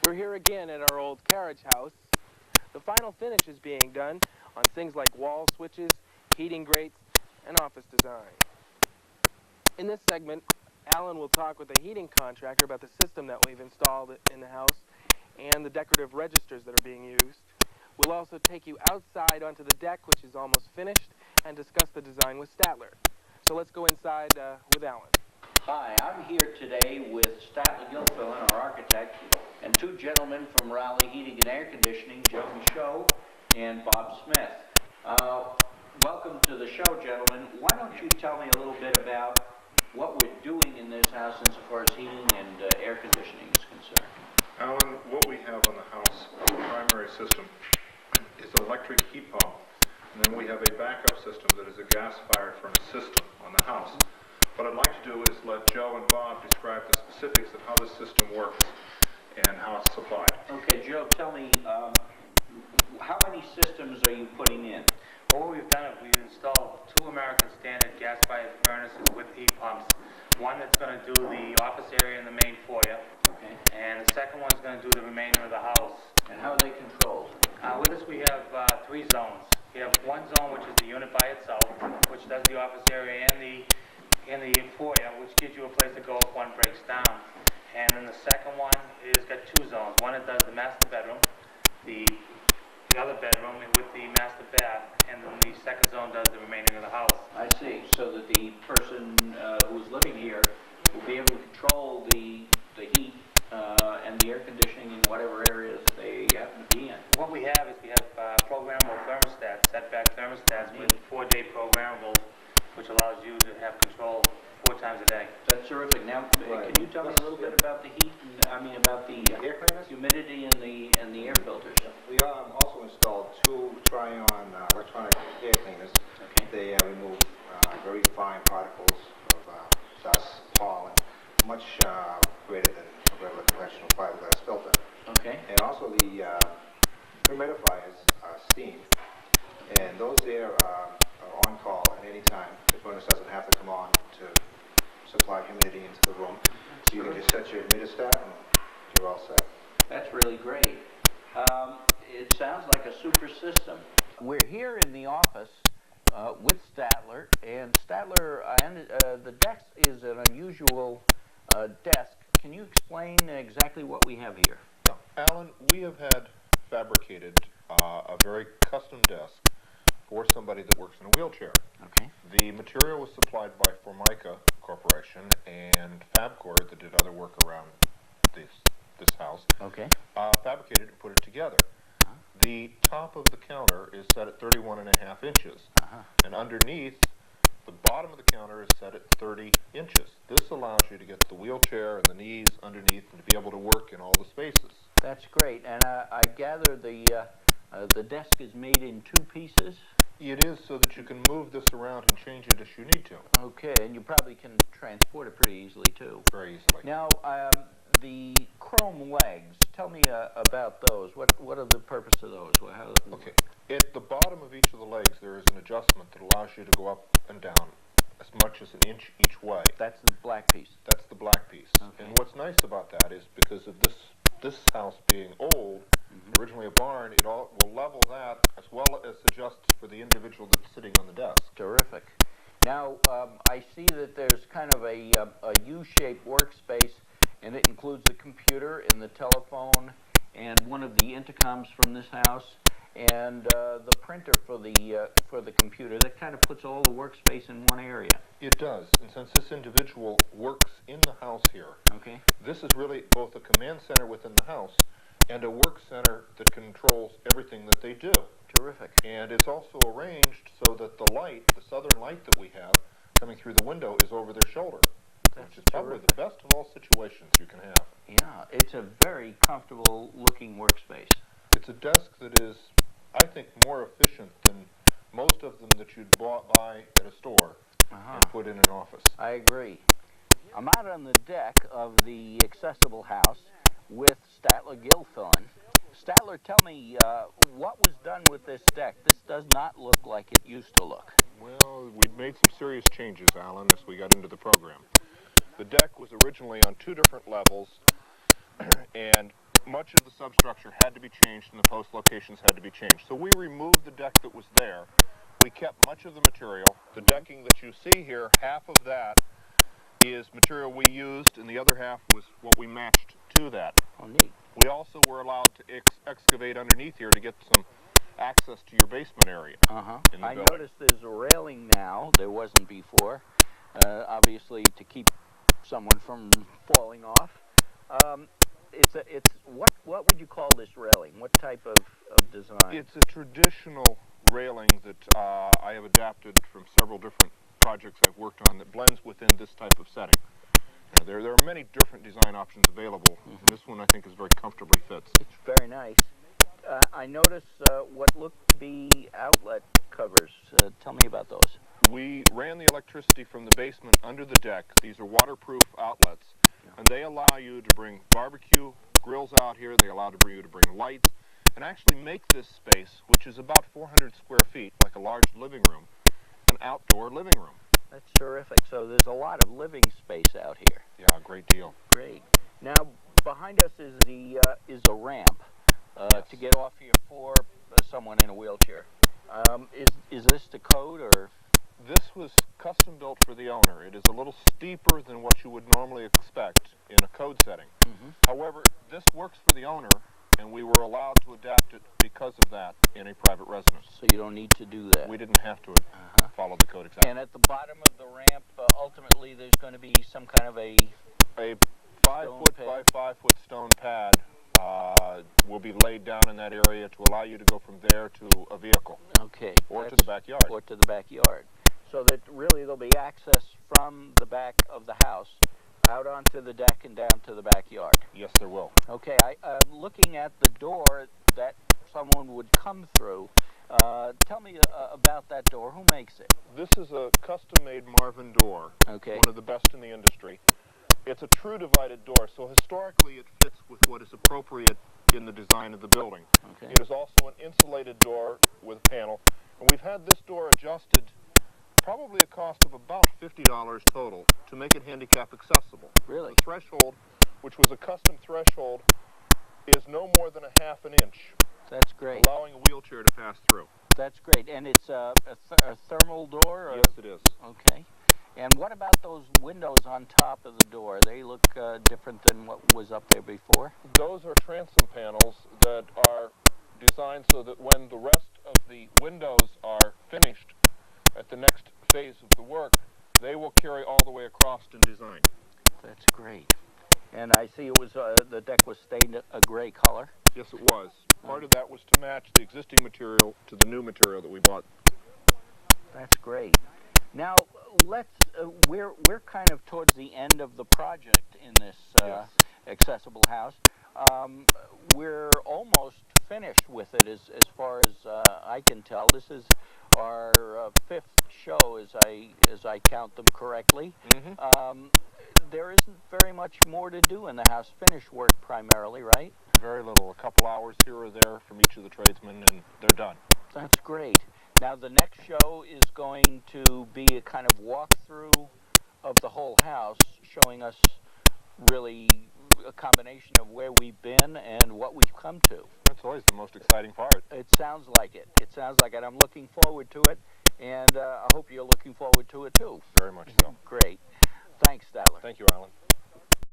We're here again at our old carriage house. The final finish is being done on things like wall switches, heating grates, and office design. In this segment, Alan will talk with the heating contractor about the system that we've installed in the house and the decorative registers that are being used. We'll also take you outside onto the deck, which is almost finished, and discuss the design with Statler. So let's go inside with Alan. Hi, I'm here today with Statler Gilfillan, our architect, and two gentlemen from Raleigh Heating and Air Conditioning, Joe Michaud and Bob Smith. Welcome to the show, gentlemen. Why don't you tell me a little bit about what we're doing in this house insofar as heating and air conditioning is concerned? Alan, what we have on the house, the primary system, is an electric heat pump, and then we have a backup system that is a gas-fired furnace system on the house. What I'd like to do is let Joe and Bob describe the specifics of how this system works and how it's supplied. Okay, Joe, tell me, how many systems are you putting in? Well, what we've done is we've installed two American Standard gas-fired furnaces with heat pumps. One that's going to do the office area and the main foyer, Okay. and the second one's going to do the remainder of the house. And how are they controlled? With us we have three zones. We have one zone which is the unit by itself, which does the office area and the foyer, which gives you a place to go if one breaks down. And then the second one is got two zones. One that does the master bedroom, the other bedroom with the master bath, and then the second zone does the remaining of the house. I see. So that the person who's living here will be able to control the heat and the air conditioning in whatever areas they happen to be in. What we have is we have programmable thermostats, setback thermostats with 4-day programmables, which allows you to have control 4 times a day. That's terrific. Now, can you tell me a little bit about the heat? About the air cleaners? humidity and the air filters. We also installed two Try-on electronic air cleaners. Okay. They remove very fine particles of dust, pollen, much greater than a regular conventional fiberglass filter. Okay. And also the humidifiers are steam, and those air are on call at any time. The furnace doesn't have to come on to supply humidity into the room. So you can just set your humidistat and you're all set. That's really great. It sounds like a super system. We're here in the office with Statler, and Statler, the desk is an unusual desk. Can you explain exactly what we have here? Alan, we have had fabricated a very custom desk for somebody that works in a wheelchair. Okay. The material was supplied by Formica Corporation and Fabcore that did other work around this house. Okay. Fabricated and put it together. The top of the counter is set at 31.5 inches, and underneath, the bottom of the counter is set at 30 inches. This allows you to get the wheelchair and the knees underneath and to be able to work in all the spaces. That's great. And I gather the desk is made in 2 pieces? It is so that you can move this around and change it as you need to. Okay, and you probably can transport it pretty easily, too. Very easily. Now, the chrome legs, tell me about those. What are the purpose of those? Okay. At the bottom of each of the legs, there is an adjustment that allows you to go up and down as much as an inch each way. That's the black piece. That's the black piece. Okay. And what's nice about that is because of this house being old, originally a barn, it all will level that as well as adjust for the individual that's sitting on the desk. Terrific. Now, I see that there's kind of a U-shaped workspace, and it includes the computer and the telephone and one of the intercoms from this house and the printer for the computer. That kind of puts all the workspace in one area. It does, and since this individual works in the house here, Okay. this is really both a command center within the house and a work center that controls everything that they do. Terrific. And it's also arranged so that the light, the southern light that we have coming through the window, is over their shoulder, which is probably the best of all situations you can have. Yeah, it's a very comfortable looking workspace. It's a desk that is, I think, more efficient than most of them that you'd buy at a store and put in an office. I agree. I'm out on the deck of the accessible house with Statler Gilfillan. Statler, tell me, what was done with this deck? This does not look like it used to look. Well, we'd made some serious changes, Alan, as we got into the program. The deck was originally on 2 different levels, and much of the substructure had to be changed and the post locations had to be changed. So we removed the deck that was there. We kept much of the material. The decking that you see here, half of that is material we used, and the other half was what we matched to that. Oh, neat. We also were allowed to excavate underneath here to get some access to your basement area. In the I building. noticed there's a railing now. There wasn't before. Obviously, to keep someone from falling off. What would you call this railing? What type of design? It's a traditional railing that I have adapted from several different projects I've worked on that blends within this type of setting. There are many different design options available. This one I think is very comfortably fits. It's very nice. I noticed what looked to be outlet covers. Tell me about those. We ran the electricity from the basement under the deck. These are waterproof outlets, and they allow you to bring barbecue grills out here. They allow you to bring lights, and actually make this space, which is about 400 square feet, like a large living room, an outdoor living room. That's terrific. So there's a lot of living space out here. Yeah, a great deal. Great. Now, behind us is a ramp to get off here for someone in a wheelchair. Is this the code, or? This was custom built for the owner. It is a little steeper than what you would normally expect in a code setting. However, this works for the owner, and we were allowed to adapt it because of that in a private residence. So you don't need to do that. We didn't have to follow the code exactly. And at the bottom of the ramp, ultimately, there's going to be some kind of a 5-foot by 5-foot stone pad will be laid down in that area to allow you to go from there to a vehicle. Okay. Or to the backyard. Or to the backyard. So that really there'll be access from the back of the house out onto the deck and down to the backyard. Yes, there will. Okay. Looking at the door that someone would come through, tell me about that door. Who makes it? This is a custom-made Marvin door. Okay. One of the best in the industry. It's a true divided door, so historically it fits with what is appropriate in the design of the building. Okay. It is also an insulated door with a panel, and we've had this door adjusted probably a cost of about $50 total to make it handicap accessible. Really? The threshold, which was a custom threshold, is no more than a half an inch, That's great. allowing a wheelchair to pass through. That's great. And it's a thermal door? Or? Yes, it is. Okay. And what about those windows on top of the door? They look different than what was up there before? Those are transom panels that are designed so that when the rest of the windows are finished at the next phase of the work, they will carry all the way across in design. That's great. And I see it was the deck was stained a gray color. Yes, it was. Part of that was to match the existing material to the new material that we bought. That's great. Now let's we're kind of towards the end of the project in this Yes. accessible house. We're almost finished with it as far as I can tell. This is our fifth show, as I count them correctly. There isn't very much more to do in the house. Finish work primarily, right? Very little, a couple hours here or there from each of the tradesmen, and they're done. That's great. Now the next show is going to be a kind of walkthrough of the whole house, showing us really a combination of where we've been and what we've come to. That's always the most exciting part. It sounds like it. It sounds like it. I'm looking forward to it, and I hope you're looking forward to it too. Very much so. Great. Thanks, Statler. Thank you, Alan.